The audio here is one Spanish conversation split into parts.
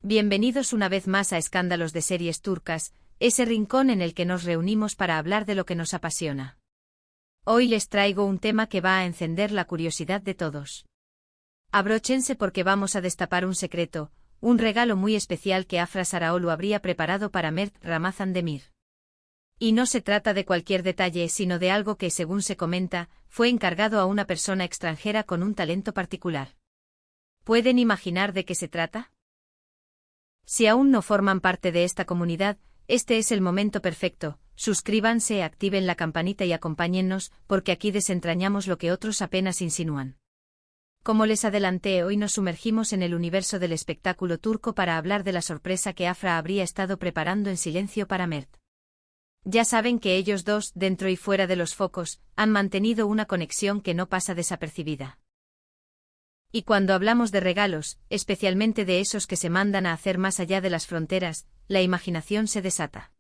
Bienvenidos una vez más a Escándalos de Series Turcas, ese rincón en el que nos reunimos para hablar de lo que nos apasiona. Hoy les traigo un tema que va a encender la curiosidad de todos. Abróchense porque vamos a destapar un secreto, un regalo muy especial que Afra Saraoglu habría preparado para Mert Ramazan Demir. Y no se trata de cualquier detalle, sino de algo que, según se comenta, fue encargado a una persona extranjera con un talento particular. ¿Pueden imaginar de qué se trata? Si aún no forman parte de esta comunidad, este es el momento perfecto. Suscríbanse, activen la campanita y acompáñennos, porque aquí desentrañamos lo que otros apenas insinúan. Como les adelanté, hoy nos sumergimos en el universo del espectáculo turco para hablar de la sorpresa que Afra habría estado preparando en silencio para Mert. Ya saben que ellos dos, dentro y fuera de los focos, han mantenido una conexión que no pasa desapercibida. Y cuando hablamos de regalos, especialmente de esos que se mandan a hacer más allá de las fronteras, la imaginación se desata.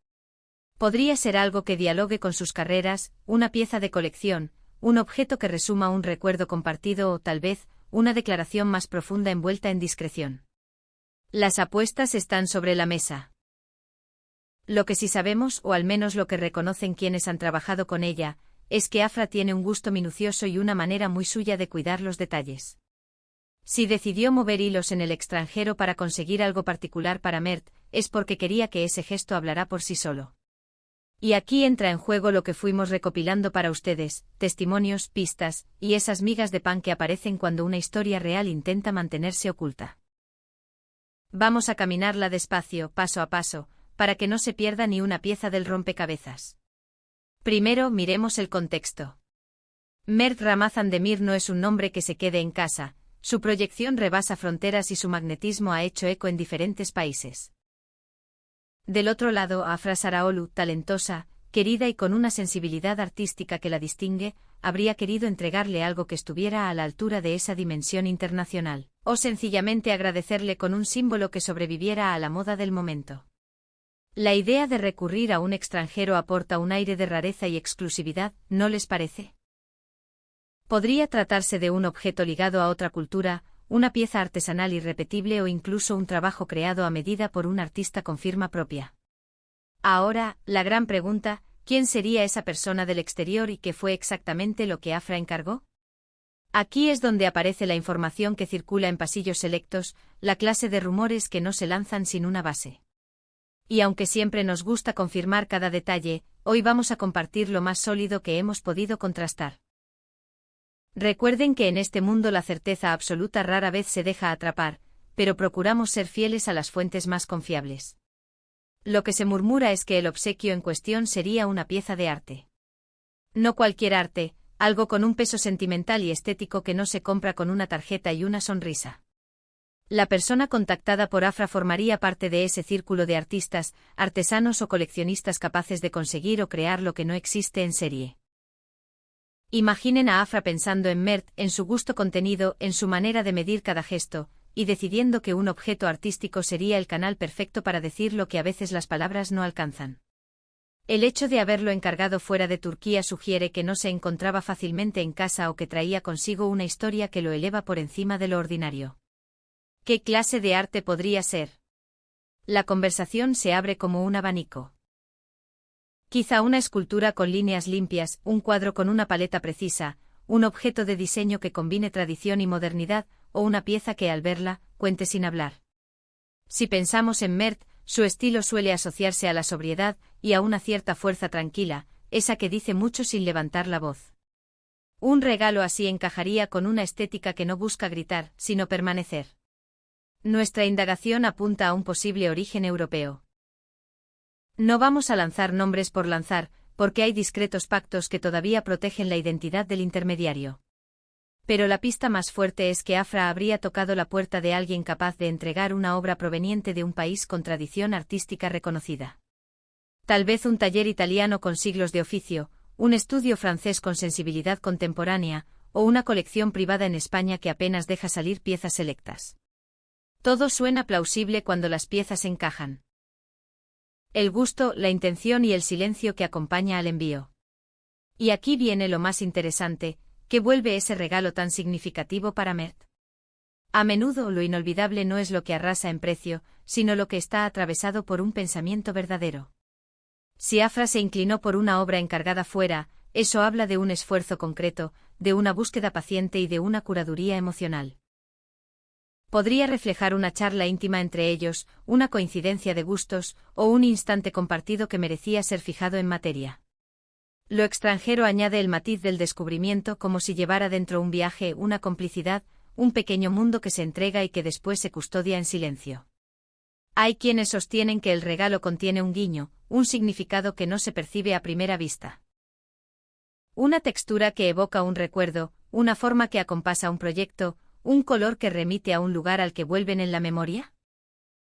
Podría ser algo que dialogue con sus carreras, una pieza de colección, un objeto que resuma un recuerdo compartido o tal vez, una declaración más profunda envuelta en discreción. Las apuestas están sobre la mesa. Lo que sí sabemos, o al menos lo que reconocen quienes han trabajado con ella, es que Afra tiene un gusto minucioso y una manera muy suya de cuidar los detalles. Si decidió mover hilos en el extranjero para conseguir algo particular para Mert, es porque quería que ese gesto hablara por sí solo. Y aquí entra en juego lo que fuimos recopilando para ustedes, testimonios, pistas, y esas migas de pan que aparecen cuando una historia real intenta mantenerse oculta. Vamos a caminarla despacio, paso a paso, para que no se pierda ni una pieza del rompecabezas. Primero, miremos el contexto. Mert Ramazan Demir no es un nombre que se quede en casa. Su proyección rebasa fronteras y su magnetismo ha hecho eco en diferentes países. Del otro lado, Afra Saraoglu, talentosa, querida y con una sensibilidad artística que la distingue, habría querido entregarle algo que estuviera a la altura de esa dimensión internacional, o sencillamente agradecerle con un símbolo que sobreviviera a la moda del momento. La idea de recurrir a un extranjero aporta un aire de rareza y exclusividad, ¿no les parece? Podría tratarse de un objeto ligado a otra cultura, una pieza artesanal irrepetible o incluso un trabajo creado a medida por un artista con firma propia. Ahora, la gran pregunta, ¿quién sería esa persona del exterior y qué fue exactamente lo que Afra encargó? Aquí es donde aparece la información que circula en pasillos selectos, la clase de rumores que no se lanzan sin una base. Y aunque siempre nos gusta confirmar cada detalle, hoy vamos a compartir lo más sólido que hemos podido contrastar. Recuerden que en este mundo la certeza absoluta rara vez se deja atrapar, pero procuramos ser fieles a las fuentes más confiables. Lo que se murmura es que el obsequio en cuestión sería una pieza de arte. No cualquier arte, algo con un peso sentimental y estético que no se compra con una tarjeta y una sonrisa. La persona contactada por Afra formaría parte de ese círculo de artistas, artesanos o coleccionistas capaces de conseguir o crear lo que no existe en serie. Imaginen a Afra pensando en Mert, en su gusto contenido, en su manera de medir cada gesto, y decidiendo que un objeto artístico sería el canal perfecto para decir lo que a veces las palabras no alcanzan. El hecho de haberlo encargado fuera de Turquía sugiere que no se encontraba fácilmente en casa o que traía consigo una historia que lo eleva por encima de lo ordinario. ¿Qué clase de arte podría ser? La conversación se abre como un abanico. Quizá una escultura con líneas limpias, un cuadro con una paleta precisa, un objeto de diseño que combine tradición y modernidad, o una pieza que al verla, cuente sin hablar. Si pensamos en Mert, su estilo suele asociarse a la sobriedad y a una cierta fuerza tranquila, esa que dice mucho sin levantar la voz. Un regalo así encajaría con una estética que no busca gritar, sino permanecer. Nuestra indagación apunta a un posible origen europeo. No vamos a lanzar nombres por lanzar, porque hay discretos pactos que todavía protegen la identidad del intermediario. Pero la pista más fuerte es que Afra habría tocado la puerta de alguien capaz de entregar una obra proveniente de un país con tradición artística reconocida. Tal vez un taller italiano con siglos de oficio, un estudio francés con sensibilidad contemporánea, o una colección privada en España que apenas deja salir piezas selectas. Todo suena plausible cuando las piezas encajan. El gusto, la intención y el silencio que acompaña al envío. Y aquí viene lo más interesante, ¿qué vuelve ese regalo tan significativo para Mert? A menudo lo inolvidable no es lo que arrasa en precio, sino lo que está atravesado por un pensamiento verdadero. Si Afra se inclinó por una obra encargada fuera, eso habla de un esfuerzo concreto, de una búsqueda paciente y de una curaduría emocional. Podría reflejar una charla íntima entre ellos, una coincidencia de gustos, o un instante compartido que merecía ser fijado en materia. Lo extranjero añade el matiz del descubrimiento como si llevara dentro un viaje, una complicidad, un pequeño mundo que se entrega y que después se custodia en silencio. Hay quienes sostienen que el regalo contiene un guiño, un significado que no se percibe a primera vista. Una textura que evoca un recuerdo, una forma que acompasa un proyecto, un color que remite a un lugar al que vuelven en la memoria.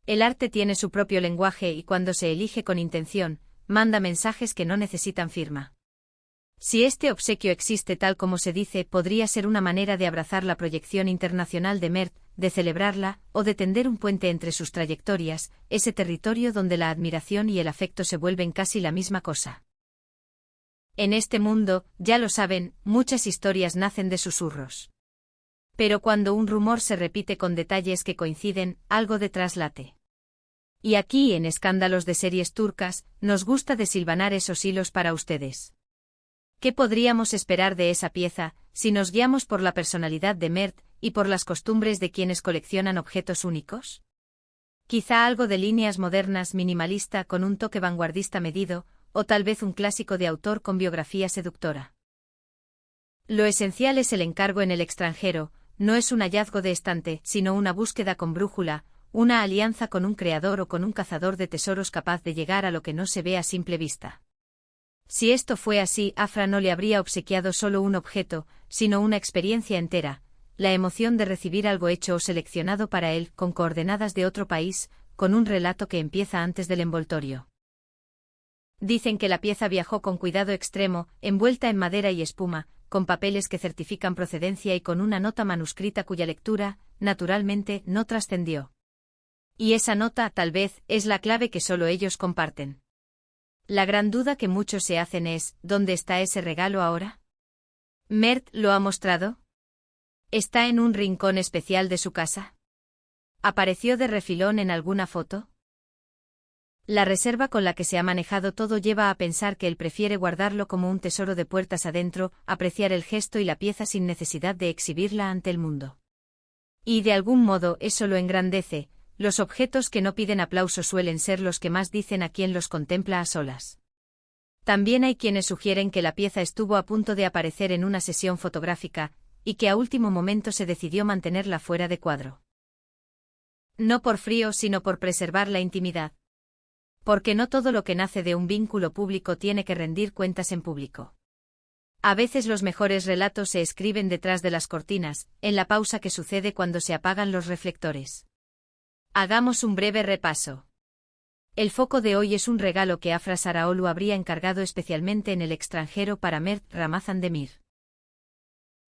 El arte tiene su propio lenguaje y cuando se elige con intención, manda mensajes que no necesitan firma. Si este obsequio existe tal como se dice, podría ser una manera de abrazar la proyección internacional de Mert, de celebrarla, o de tender un puente entre sus trayectorias, ese territorio donde la admiración y el afecto se vuelven casi la misma cosa. En este mundo, ya lo saben, muchas historias nacen de susurros. Pero cuando un rumor se repite con detalles que coinciden, algo detrás late. Y aquí, en Escándalos de Series Turcas, nos gusta desilvanar esos hilos para ustedes. ¿Qué podríamos esperar de esa pieza, si nos guiamos por la personalidad de Mert y por las costumbres de quienes coleccionan objetos únicos? Quizá algo de líneas modernas minimalista con un toque vanguardista medido, o tal vez un clásico de autor con biografía seductora. Lo esencial es el encargo en el extranjero, no es un hallazgo de estante, sino una búsqueda con brújula, una alianza con un creador o con un cazador de tesoros capaz de llegar a lo que no se ve a simple vista. Si esto fue así, Afra no le habría obsequiado solo un objeto, sino una experiencia entera, la emoción de recibir algo hecho o seleccionado para él, con coordenadas de otro país, con un relato que empieza antes del envoltorio. Dicen que la pieza viajó con cuidado extremo, envuelta en madera y espuma, con papeles que certifican procedencia y con una nota manuscrita cuya lectura, naturalmente, no trascendió. Y esa nota, tal vez, es la clave que solo ellos comparten. La gran duda que muchos se hacen es, ¿dónde está ese regalo ahora? ¿Mert lo ha mostrado? ¿Está en un rincón especial de su casa? ¿Apareció de refilón en alguna foto? La reserva con la que se ha manejado todo lleva a pensar que él prefiere guardarlo como un tesoro de puertas adentro, apreciar el gesto y la pieza sin necesidad de exhibirla ante el mundo. Y de algún modo eso lo engrandece. Los objetos que no piden aplauso suelen ser los que más dicen a quien los contempla a solas. También hay quienes sugieren que la pieza estuvo a punto de aparecer en una sesión fotográfica, y que a último momento se decidió mantenerla fuera de cuadro. No por frío, sino por preservar la intimidad. Porque no todo lo que nace de un vínculo público tiene que rendir cuentas en público. A veces los mejores relatos se escriben detrás de las cortinas, en la pausa que sucede cuando se apagan los reflectores. Hagamos un breve repaso. El foco de hoy es un regalo que Afra Saraolu habría encargado especialmente en el extranjero para Mert Ramazan Demir.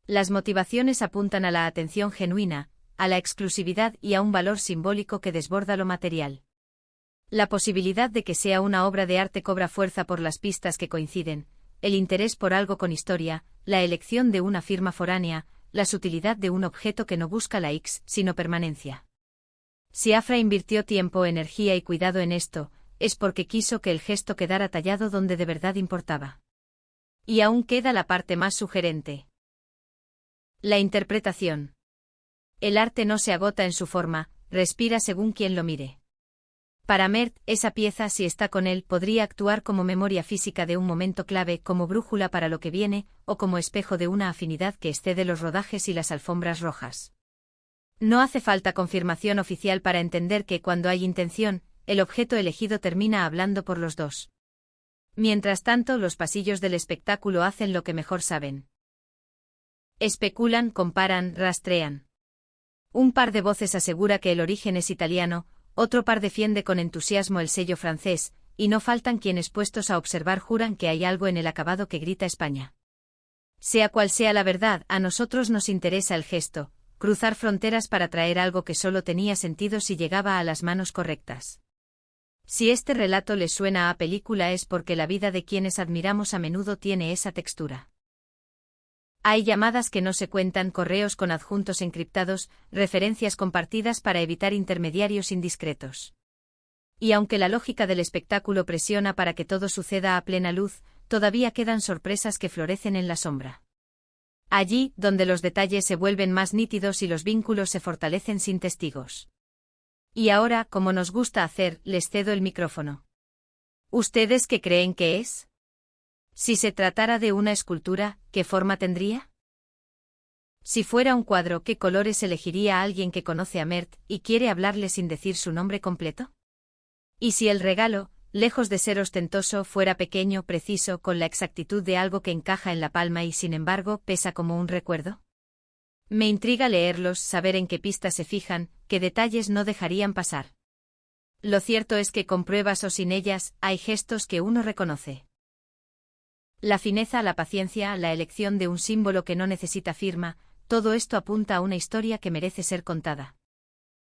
Las motivaciones apuntan a la atención genuina, a la exclusividad y a un valor simbólico que desborda lo material. La posibilidad de que sea una obra de arte cobra fuerza por las pistas que coinciden, el interés por algo con historia, la elección de una firma foránea, la sutilidad de un objeto que no busca likes, sino permanencia. Si Afra invirtió tiempo, energía y cuidado en esto, es porque quiso que el gesto quedara tallado donde de verdad importaba. Y aún queda la parte más sugerente. La interpretación. El arte no se agota en su forma, respira según quien lo mire. Para Mert, esa pieza, si está con él, podría actuar como memoria física de un momento clave, como brújula para lo que viene, o como espejo de una afinidad que excede los rodajes y las alfombras rojas. No hace falta confirmación oficial para entender que cuando hay intención, el objeto elegido termina hablando por los dos. Mientras tanto, los pasillos del espectáculo hacen lo que mejor saben. Especulan, comparan, rastrean. Un par de voces asegura que el origen es italiano, otro par defiende con entusiasmo el sello francés, y no faltan quienes puestos a observar juran que hay algo en el acabado que grita España. Sea cual sea la verdad, a nosotros nos interesa el gesto, cruzar fronteras para traer algo que solo tenía sentido si llegaba a las manos correctas. Si este relato les suena a película es porque la vida de quienes admiramos a menudo tiene esa textura. Hay llamadas que no se cuentan, correos con adjuntos encriptados, referencias compartidas para evitar intermediarios indiscretos. Y aunque la lógica del espectáculo presiona para que todo suceda a plena luz, todavía quedan sorpresas que florecen en la sombra. Allí, donde los detalles se vuelven más nítidos y los vínculos se fortalecen sin testigos. Y ahora, como nos gusta hacer, les cedo el micrófono. ¿Ustedes qué creen que es? Si se tratara de una escultura, ¿qué forma tendría? Si fuera un cuadro, ¿qué colores elegiría alguien que conoce a Mert y quiere hablarle sin decir su nombre completo? ¿Y si el regalo, lejos de ser ostentoso, fuera pequeño, preciso, con la exactitud de algo que encaja en la palma y sin embargo pesa como un recuerdo? Me intriga leerlos, saber en qué pistas se fijan, qué detalles no dejarían pasar. Lo cierto es que con pruebas o sin ellas, hay gestos que uno reconoce. La fineza, la paciencia, la elección de un símbolo que no necesita firma, todo esto apunta a una historia que merece ser contada.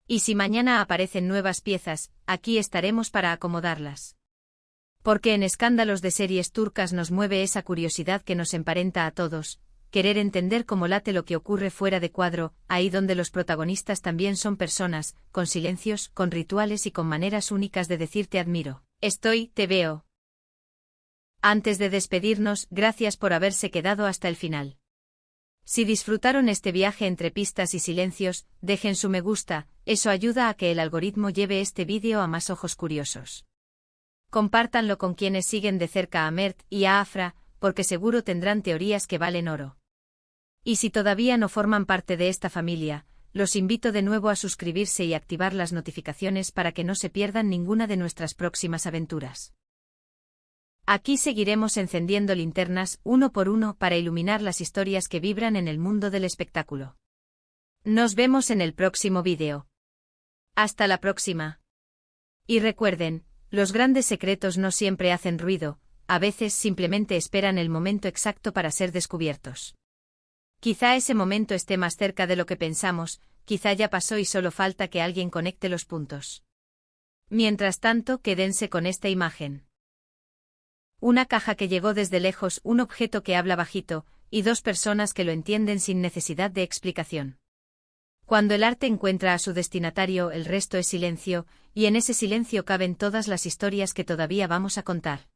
Y si mañana aparecen nuevas piezas, aquí estaremos para acomodarlas. Porque en Escándalos de Series Turcas nos mueve esa curiosidad que nos emparenta a todos, querer entender cómo late lo que ocurre fuera de cuadro, ahí donde los protagonistas también son personas, con silencios, con rituales y con maneras únicas de decir te admiro, estoy, te veo. Antes de despedirnos, gracias por haberse quedado hasta el final. Si disfrutaron este viaje entre pistas y silencios, dejen su me gusta, eso ayuda a que el algoritmo lleve este vídeo a más ojos curiosos. Compártanlo con quienes siguen de cerca a Mert y a Afra, porque seguro tendrán teorías que valen oro. Y si todavía no forman parte de esta familia, los invito de nuevo a suscribirse y activar las notificaciones para que no se pierdan ninguna de nuestras próximas aventuras. Aquí seguiremos encendiendo linternas uno por uno para iluminar las historias que vibran en el mundo del espectáculo. Nos vemos en el próximo vídeo. Hasta la próxima. Y recuerden, los grandes secretos no siempre hacen ruido, a veces simplemente esperan el momento exacto para ser descubiertos. Quizá ese momento esté más cerca de lo que pensamos, quizá ya pasó y solo falta que alguien conecte los puntos. Mientras tanto, quédense con esta imagen. Una caja que llegó desde lejos, un objeto que habla bajito, y dos personas que lo entienden sin necesidad de explicación. Cuando el arte encuentra a su destinatario, el resto es silencio, y en ese silencio caben todas las historias que todavía vamos a contar.